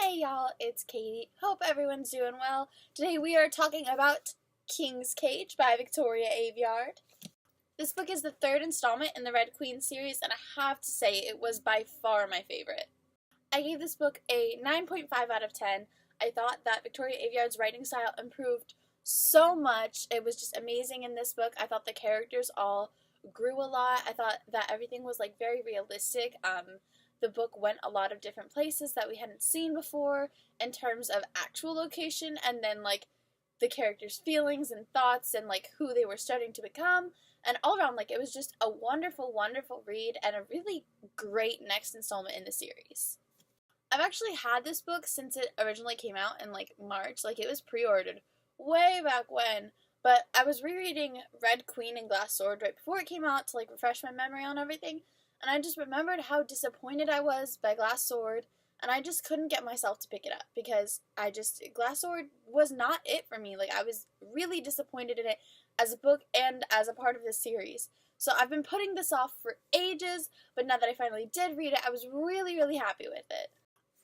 Hey y'all, it's Katie. Hope everyone's doing well. Today we are talking about King's Cage by Victoria Aveyard. This book is the third installment in the Red Queen series, and I have to say it was by far my favorite. I gave this book a 9.5 out of 10. I thought that Victoria Aveyard's writing style improved so much. It was just amazing in this book. I thought the characters all grew a lot. I thought that everything was very realistic. The book went a lot of different places that we hadn't seen before in terms of actual location, and then the characters' feelings and thoughts and who they were starting to become, and all around it was just a wonderful, wonderful read and a really great next installment in the series. I've actually had this book since it originally came out in March. It was pre-ordered way back when, but I was rereading Red Queen and Glass Sword right before it came out to refresh my memory on everything. And I just remembered how disappointed I was by Glass Sword, and I just couldn't get myself to pick it up because Glass Sword was not it for me. I was really disappointed in it as a book and as a part of this series. So I've been putting this off for ages, but now that I finally did read it, I was really, really happy with it.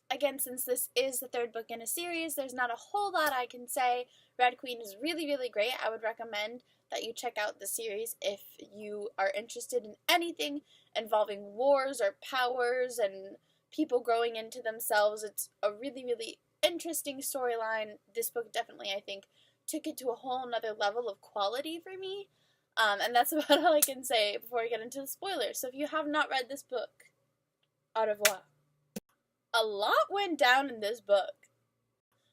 Again, since this is the third book in a series, there's not a whole lot I can say. Red Queen is really, really great. I would recommend that you check out the series if you are interested in anything involving wars or powers and people growing into themselves. It's a really, really interesting storyline. This book definitely, I think, took it to a whole nother level of quality for me. And that's about all I can say before I get into the spoilers. So if you have not read this book, au revoir. A lot went down in this book.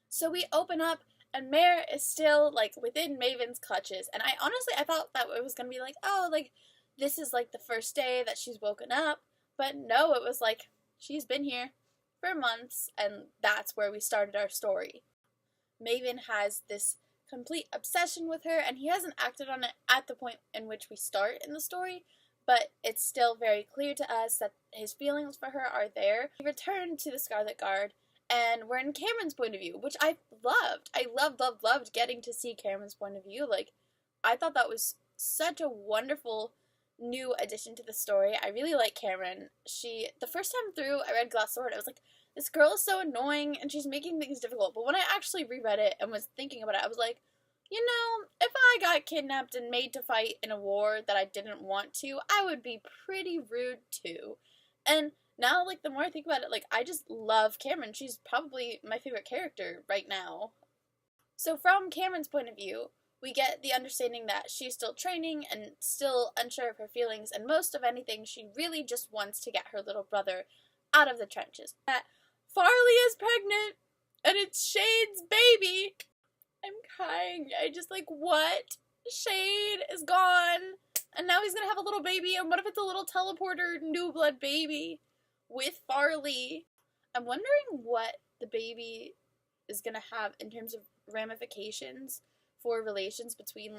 So we open up and Mare is still within Maven's clutches, and I thought that it was gonna be this is the first day that she's woken up, but no, it was she's been here for months, and that's where we started our story. Maven has this complete obsession with her, and he hasn't acted on it at the point in which we start in the story, but it's still very clear to us that his feelings for her are there. We return to the Scarlet Guard, and we're in Cameron's point of view, which I loved. I loved getting to see Cameron's point of view. I thought that was such a wonderful new addition to the story. I really like Cameron. The first time through I read Glass Sword, I was this girl is so annoying and she's making things difficult. But when I actually reread it and was thinking about it, I was if I got kidnapped and made to fight in a war that I didn't want to, I would be pretty rude too. And now, the more I think about it, I just love Cameron. She's probably my favorite character right now. So from Cameron's point of view, we get the understanding that she's still training and still unsure of her feelings, and most of anything, she really just wants to get her little brother out of the trenches. That Farley is pregnant, and it's Shade's baby. I'm crying. I just what? Shade is gone, and now he's gonna have a little baby, and what if it's a little teleporter new blood baby with Farley? I'm wondering what the baby is gonna have in terms of ramifications for relations between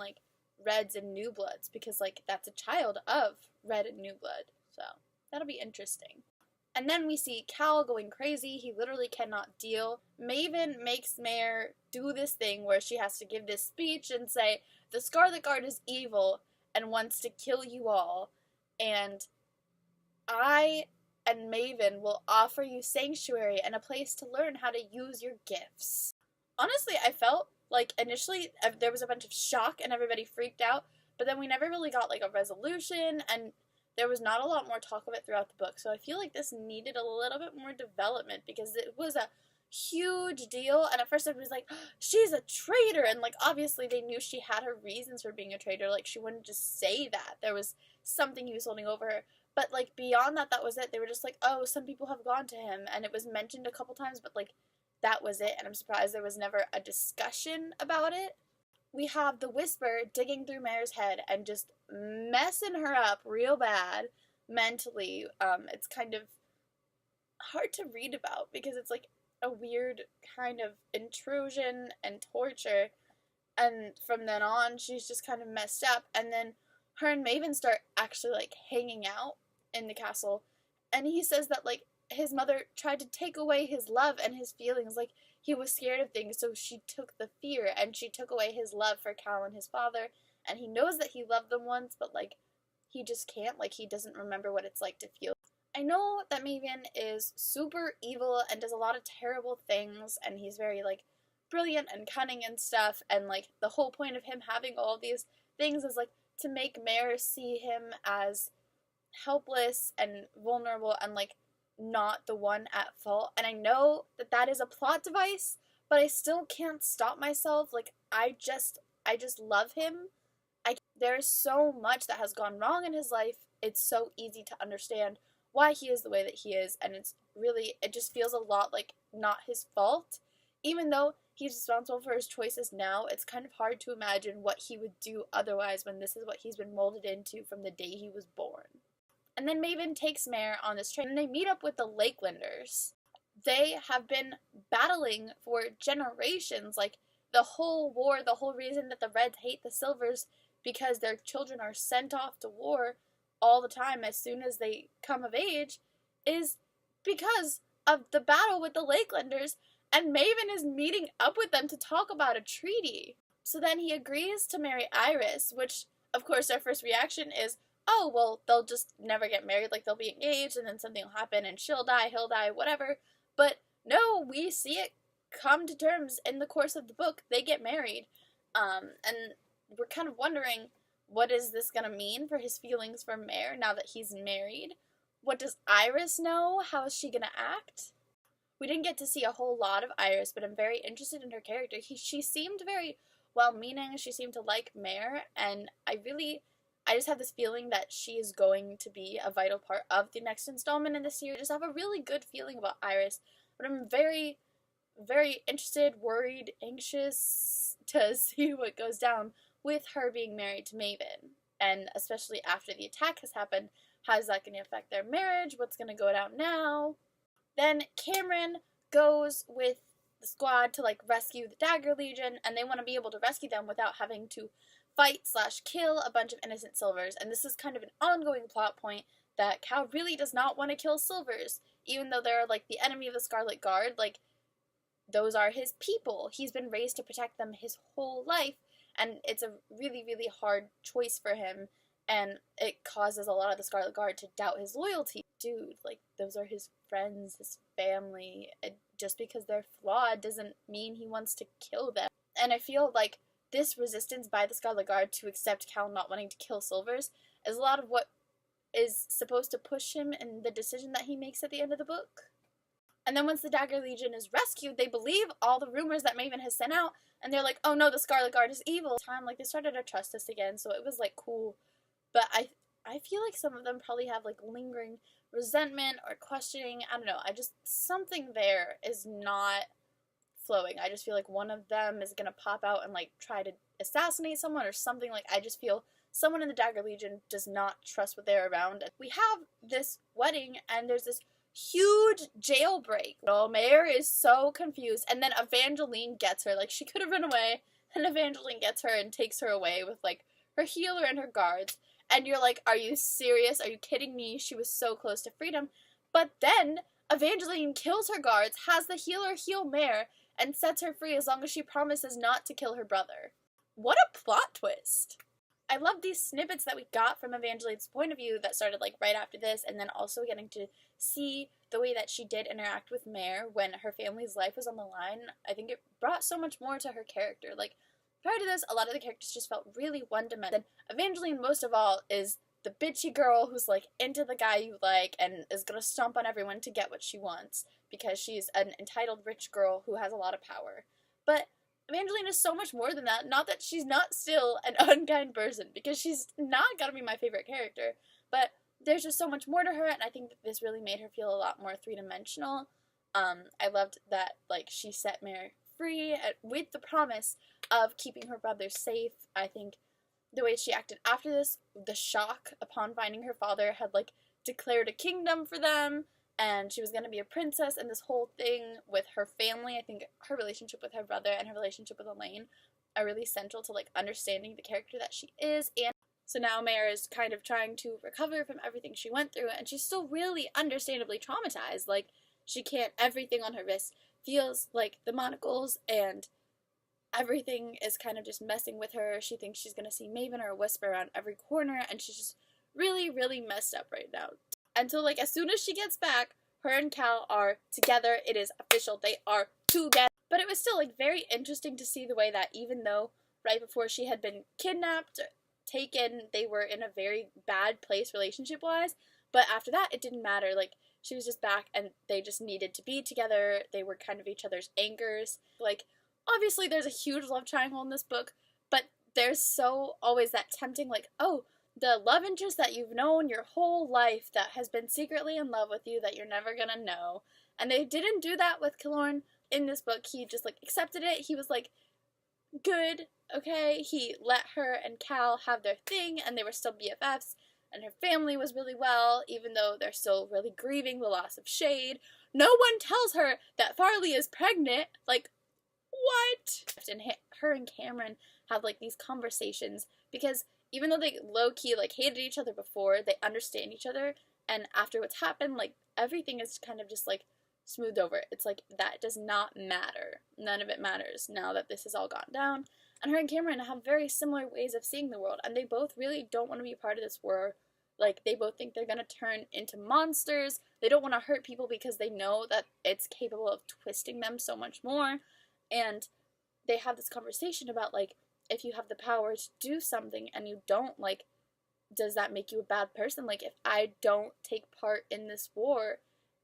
Reds and New Bloods, because that's a child of Red and New Blood, so that'll be interesting. And then we see Cal going crazy. He literally cannot deal. Maven makes Mare do this thing where she has to give this speech and say, the Scarlet Guard is evil and wants to kill you all, and I and Maven will offer you sanctuary and a place to learn how to use your gifts. Honestly, I felt initially there was a bunch of shock and everybody freaked out, but then we never really got a resolution, and there was not a lot more talk of it throughout the book. So I feel this needed a little bit more development because it was a huge deal, and at first everybody was she's a traitor, and obviously they knew she had her reasons for being a traitor. She wouldn't just say that. There was something he was holding over her. But beyond that, that was it. They were just oh, some people have gone to him, and it was mentioned a couple times, but that was it, and I'm surprised there was never a discussion about it. We have the Whisper digging through Mare's head and just messing her up real bad mentally. It's kind of hard to read about because it's a weird kind of intrusion and torture, and from then on she's just kind of messed up, and then her and Maven start actually hanging out in the castle, and he says that his mother tried to take away his love and his feelings. He was scared of things, so she took the fear, and she took away his love for Cal and his father, and he knows that he loved them once, but he just can't. He doesn't remember what it's like to feel. I know that Maven is super evil and does a lot of terrible things, and he's very, like, brilliant and cunning and stuff, and, like, the whole point of him having all these things is, like, to make Mare see him as helpless and vulnerable and, like, not the one at fault. And I know that that is a plot device, but I still can't stop myself. Like, I just love him. There's so much that has gone wrong in his life. It's so easy to understand why he is the way that he is, and it just feels a lot like not his fault. Even though he's responsible for his choices now, it's kind of hard to imagine what he would do otherwise when this is what he's been molded into from the day he was born. And then Maven takes Mare on this train, and they meet up with the Lakelanders. They have been battling for generations, like, the whole war, the whole reason that the Reds hate the Silvers, because their children are sent off to war all the time as soon as they come of age, is because of the battle with the Lakelanders, and Maven is meeting up with them to talk about a treaty. So then he agrees to marry Iris, which, of course, their first reaction is, oh, well, they'll just never get married, like, they'll be engaged, and then something will happen, and she'll die, he'll die, whatever. But no, we see it come to terms in the course of the book. They get married, and we're kind of wondering, what is this gonna mean for his feelings for Mare now that he's married? What does Iris know? How is she gonna act? We didn't get to see a whole lot of Iris, but I'm very interested in her character. She seemed very well-meaning, she seemed to like Mare, and I just have this feeling that she is going to be a vital part of the next installment in the series. I just have a really good feeling about Iris, but I'm very, very interested, worried, anxious to see what goes down with her being married to Maven. And especially after the attack has happened, how is that going to affect their marriage? What's going to go down now? Then Cameron goes with the squad to, like, rescue the Dagger Legion, and they want to be able to rescue them without having to fight/kill a bunch of innocent Silvers. And this is kind of an ongoing plot point that Cal really does not want to kill Silvers, even though they're, like, the enemy of the Scarlet Guard. Like, those are his people. He's been raised to protect them his whole life, and it's a really, really hard choice for him, and it causes a lot of the Scarlet Guard to doubt his loyalty. Dude, like, those are his friends, his family. Just because they're flawed doesn't mean he wants to kill them. And I feel like this resistance by the Scarlet Guard to accept Cal not wanting to kill Silvers is a lot of what is supposed to push him in the decision that he makes at the end of the book. And then once the Dagger Legion is rescued, they believe all the rumors that Maven has sent out, and they're like, oh no, the Scarlet Guard is evil. Like, they started to trust us again, so it was, like, cool. But I feel like some of them probably have, like, lingering resentment or questioning. I don't know. Something there is not flowing. I just feel like one of them is gonna pop out and, like, try to assassinate someone or something. Like, I just feel someone in the Dagger Legion does not trust what they're around. We have this wedding, and there's this huge jailbreak. Oh, Mare is so confused, and then Evangeline gets her. Like, she could have run away, and Evangeline gets her and takes her away with, like, her healer and her guards. And you're like, are you serious? Are you kidding me? She was so close to freedom. But then Evangeline kills her guards, has the healer heal Mare, and sets her free as long as she promises not to kill her brother. What a plot twist! I love these snippets that we got from Evangeline's point of view that started, like, right after this, and then also getting to see the way that she did interact with Mare when her family's life was on the line. I think it brought so much more to her character. Like, prior to this, a lot of the characters just felt really one-dimensional. Evangeline, most of all, is the bitchy girl who's, like, into the guy you like and is gonna stomp on everyone to get what she wants because she's an entitled rich girl who has a lot of power. But Evangeline is so much more than that. Not that she's not still an unkind person, because she's not gonna be my favorite character, but there's just so much more to her, and I think that this really made her feel a lot more three-dimensional. I loved that, like, she set Mare free with the promise of keeping her brother safe. I think the way she acted after this, the shock upon finding her father had, like, declared a kingdom for them, and she was going to be a princess, and this whole thing with her family, I think her relationship with her brother and her relationship with Elaine are really central to, like, understanding the character that she is. And so now Mare is kind of trying to recover from everything she went through, and she's still really understandably traumatized. Like, she can't, everything on her wrist feels like the monocles, and everything is kind of just messing with her. She thinks she's going to see Maven or a Whisper around every corner, and she's just really, really messed up right now. And so, like, as soon as she gets back, her and Cal are together. It is official. They are together. But it was still, like, very interesting to see the way that even though right before she had been kidnapped, taken, they were in a very bad place relationship-wise. But after that, it didn't matter. Like, she was just back and they just needed to be together. They were kind of each other's anchors. Like, obviously there's a huge love triangle in this book, but there's so always that tempting, like, oh, the love interest that you've known your whole life that has been secretly in love with you that you're never gonna know. And they didn't do that with Killorn in this book. He just, like, accepted it. He was like, good, okay. He let her and Cal have their thing and they were still BFFs. And her family was really well, even though they're still really grieving the loss of Shade. No one tells her that Farley is pregnant. Like, what? And her and Cameron have, like, these conversations because even though they low-key, like, hated each other before, they understand each other. And after what's happened, like, everything is kind of just, like, smoothed over. It's like, that does not matter. None of it matters now that this has all gone down. And her and Cameron have very similar ways of seeing the world, and they both really don't want to be a part of this war. Like, they both think they're gonna turn into monsters. They don't want to hurt people because they know that it's capable of twisting them so much more. And they have this conversation about, like, if you have the power to do something and you don't, like, does that make you a bad person? Like, if I don't take part in this war,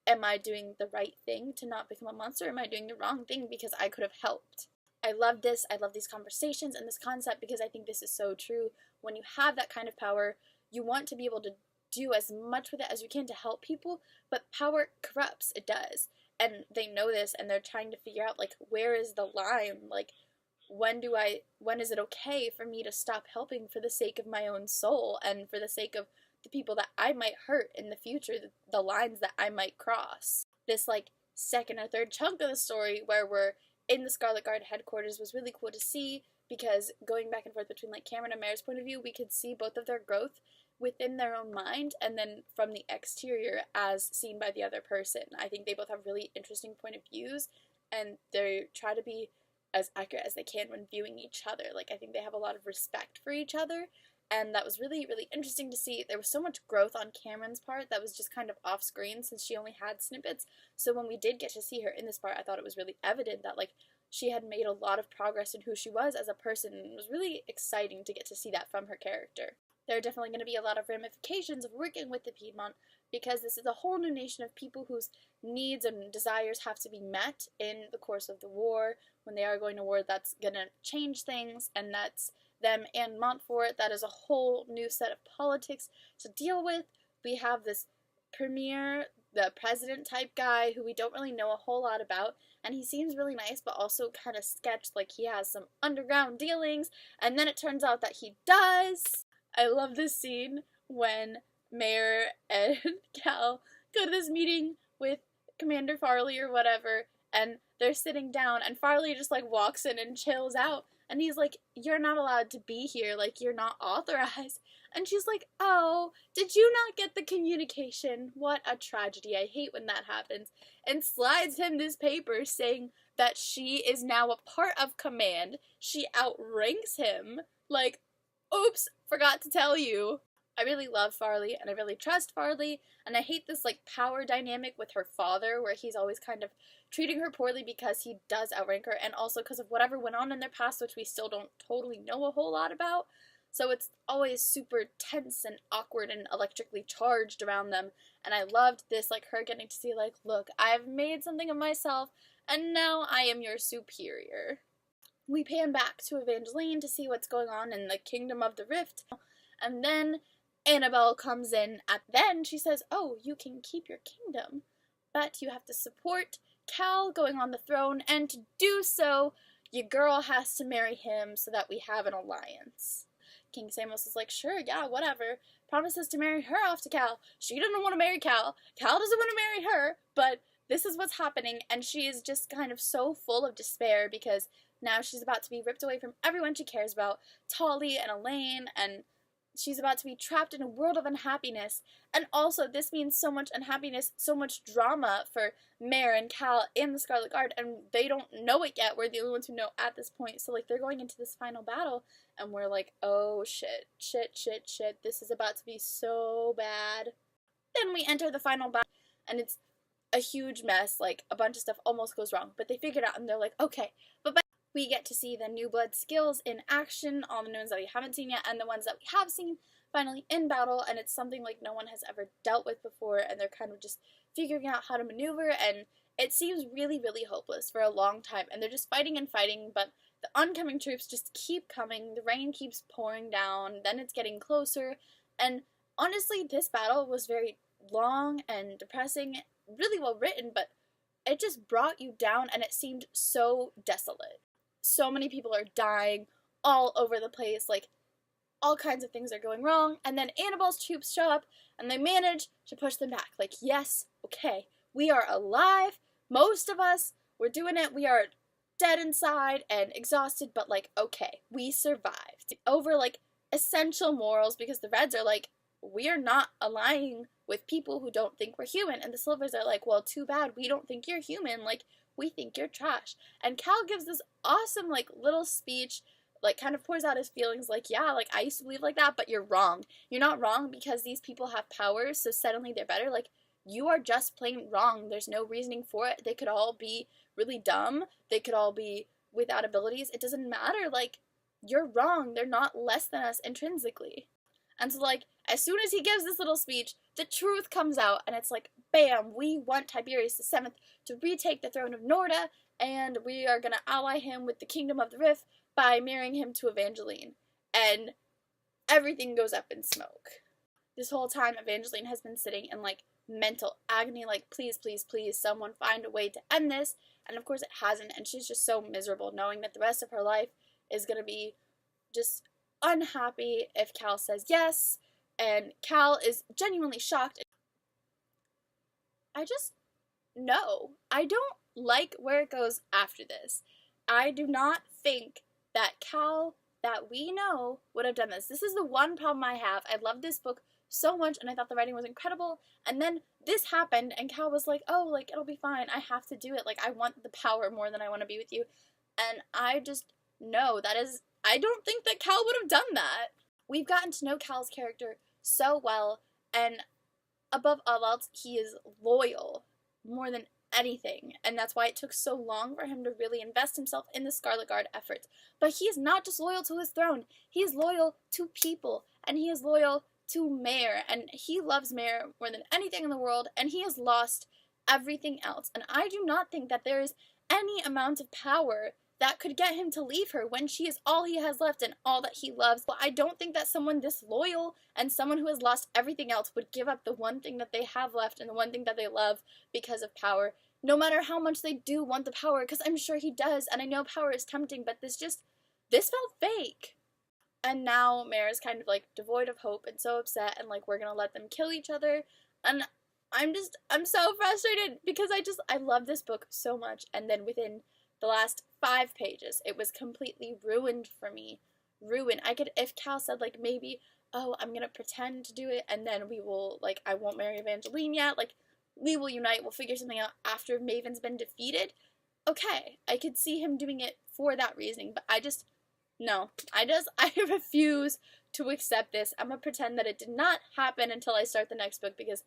am I doing the right thing to not become a monster? Or am I doing the wrong thing because I could have helped? I love this. I love these conversations and this concept because I think this is so true. When you have that kind of power, you want to be able to do as much with it as you can to help people, but power corrupts. It does. And they know this, and they're trying to figure out, like, where is the line? Like, when is it okay for me to stop helping for the sake of my own soul and for the sake of the people that I might hurt in the future, the lines that I might cross? This, like, second or third chunk of the story where we're in the Scarlet Guard headquarters was really cool to see because going back and forth between, like, Cameron and Mare's point of view, we could see both of their growth within their own mind and then from the exterior as seen by the other person. I think they both have really interesting point of views and they try to be as accurate as they can when viewing each other. Like, I think they have a lot of respect for each other, and that was really, really interesting to see. There was so much growth on Cameron's part that was just kind of off screen since she only had snippets. So when we did get to see her in this part, I thought it was really evident that, like, she had made a lot of progress in who she was as a person, and it was really exciting to get to see that from her character. There are definitely going to be a lot of ramifications of working with the Piedmont because this is a whole new nation of people whose needs and desires have to be met in the course of the war. When they are going to war, that's going to change things, and that's them and Montfort. That is a whole new set of politics to deal with. We have this premier, the president type guy who we don't really know a whole lot about, and he seems really nice but also kind of sketched, like he has some underground dealings, and then it turns out that he does. I love this scene when Mare and Cal go to this meeting with Commander Farley or whatever, and they're sitting down, and Farley just, like, walks in and chills out, and he's like, you're not allowed to be here, like, you're not authorized. And she's like, oh, did you not get the communication? What a tragedy. I hate when that happens. And slides him this paper saying that she is now a part of command. She outranks him. Like, oops, forgot to tell you. I really love Farley, and I really trust Farley, and I hate this, like, power dynamic with her father, where he's always kind of treating her poorly because he does outrank her, and also because of whatever went on in their past, which we still don't totally know a whole lot about. So it's always super tense and awkward and electrically charged around them, and I loved this, like, her getting to see, like, look, I've made something of myself, and now I am your superior. We pan back to Evangeline to see what's going on in the Kingdom of the Rift, and then Annabelle comes in. Then she says, oh, you can keep your kingdom, but you have to support Cal going on the throne, and to do so, your girl has to marry him so that we have an alliance. King Samos is like, sure, yeah, whatever. Promises to marry her off to Cal. She doesn't want to marry Cal. Cal doesn't want to marry her, but this is what's happening, and she is just kind of so full of despair because now she's about to be ripped away from everyone she cares about, Tolly and Elaine, and she's about to be trapped in a world of unhappiness. And also, this means so much unhappiness, so much drama for Mare and Cal and the Scarlet Guard, and they don't know it yet. We're the only ones who know at this point. So, like, they're going into this final battle, and we're like, oh, shit, this is about to be so bad. Then we enter the final battle, and it's a huge mess, like a bunch of stuff almost goes wrong, but they figure it out and they're like, okay. But we get to see the New Blood skills in action, all the new ones that we haven't seen yet, and the ones that we have seen finally in battle, and it's something like no one has ever dealt with before, and they're kind of just figuring out how to maneuver, and it seems really, really hopeless for a long time, and they're just fighting and fighting, but the oncoming troops just keep coming, the rain keeps pouring down, then it's getting closer, and honestly, this battle was very long and depressing, really well written, but it just brought you down, and it seemed so desolate. So many people are dying all over the place, like, all kinds of things are going wrong, and then Annabelle's troops show up, and they manage to push them back. Like, yes, okay, we are alive, most of us, we're doing it, we are dead inside and exhausted, but, like, okay, we survived. Over, like, essential morals, because the Reds are like, we are not aligning with people who don't think we're human, and the Silvers are like, well, too bad, we don't think you're human, like, we think you're trash. And Cal gives this awesome, like, little speech, like, kind of pours out his feelings, like, yeah, like, I used to believe like that, but you're wrong. You're not wrong because these people have powers, so suddenly they're better. Like, you are just plain wrong. There's no reasoning for it. They could all be really dumb. They could all be without abilities. It doesn't matter. Like, you're wrong. They're not less than us intrinsically. And so, like, as soon as he gives this little speech, the truth comes out, and it's like, bam, we want Tiberius VII to retake the throne of Norda, and we are going to ally him with the Kingdom of the Rift by marrying him to Evangeline. And everything goes up in smoke. This whole time, Evangeline has been sitting in, like, mental agony, like, please, please, please, someone find a way to end this. And of course it hasn't, and she's just so miserable knowing that the rest of her life is going to be just unhappy if Cal says yes, and Cal is genuinely shocked. I just, no, I don't like where it goes after this. I do not think that Cal, that we know, would have done this. This is the one problem I have. I love this book so much, and I thought the writing was incredible, and then this happened, and Cal was like, oh, like, it'll be fine, I have to do it, like, I want the power more than I want to be with you, and I just, no, that is, I don't think that Cal would have done that. We've gotten to know Cal's character so well, and above all else, he is loyal more than anything, and that's why it took so long for him to really invest himself in the Scarlet Guard efforts. But he is not just loyal to his throne, he is loyal to people, and he is loyal to Mare, and he loves Mare more than anything in the world, and he has lost everything else, and I do not think that there is any amount of power that could get him to leave her when she is all he has left and all that he loves. But I don't think that someone this loyal and someone who has lost everything else would give up the one thing that they have left and the one thing that they love because of power, no matter how much they do want the power, because I'm sure he does, and I know power is tempting, but this felt fake. And now Mare is kind of, like, devoid of hope and so upset, and, like, we're gonna let them kill each other, and I'm so frustrated, because I love this book so much, and then within the last 5 pages, it was completely ruined for me. Ruined. If Cal said, like, maybe, oh, I'm gonna pretend to do it, and then we will, like, I won't marry Evangeline yet, like, we will unite, we'll figure something out after Maven's been defeated, okay, I could see him doing it for that reasoning, but no, I refuse to accept this. I'm gonna pretend that it did not happen until I start the next book, because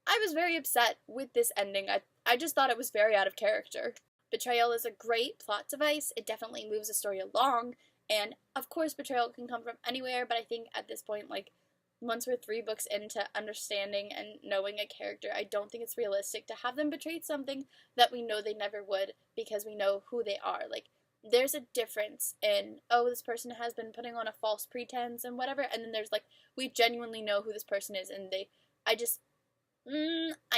I was very upset with this ending. I just thought it was very out of character. Betrayal is a great plot device. It definitely moves the story along, and of course betrayal can come from anywhere, but I think at this point, like, once we're 3 books into understanding and knowing a character, I don't think it's realistic to have them betray something that we know they never would, because we know who they are. Like, there's a difference in, oh, this person has been putting on a false pretense and whatever, and then there's, like, we genuinely know who this person is, and I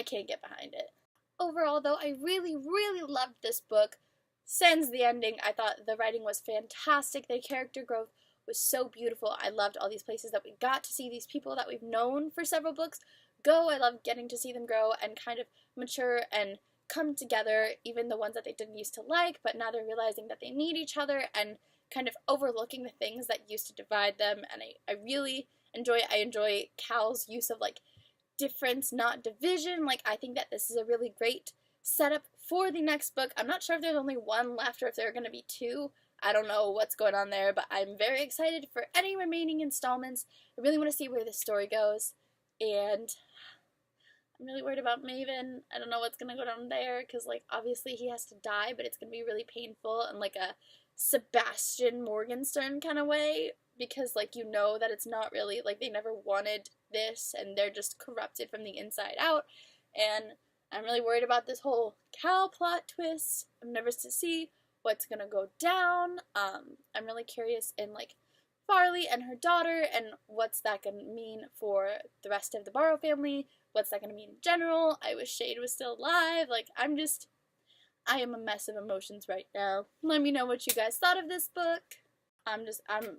can't get behind it. Overall, though, I really, really loved this book. Since the ending, I thought the writing was fantastic, the character growth was so beautiful. I loved all these places that we got to see these people that we've known for several books go. I love getting to see them grow and kind of mature and come together, even the ones that they didn't used to like, but now they're realizing that they need each other and kind of overlooking the things that used to divide them, and I really enjoy Cal's use of, like, difference, not division. Like, I think that this is a really great setup for the next book. I'm not sure if there's only 1 left or if there are going to be 2. I don't know what's going on there, but I'm very excited for any remaining installments. I really want to see where this story goes, and I'm really worried about Maven. I don't know what's gonna go down there, because, like, obviously he has to die, but it's gonna be really painful in, like, a Sebastian Morgenstern kind of way, because, like, you know that it's not really, like, they never wanted this, and they're just corrupted from the inside out, and I'm really worried about this whole Cal plot twist. I'm nervous to see what's gonna go down. I'm really curious in, like, Farley and her daughter, and what's that gonna mean for the rest of the Barrow family, what's that gonna mean in general. I wish Shade was still alive. Like, I am a mess of emotions right now. Let me know what you guys thought of this book. I'm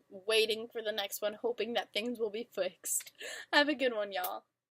waiting for the next one, hoping that things will be fixed. Have a good one, y'all.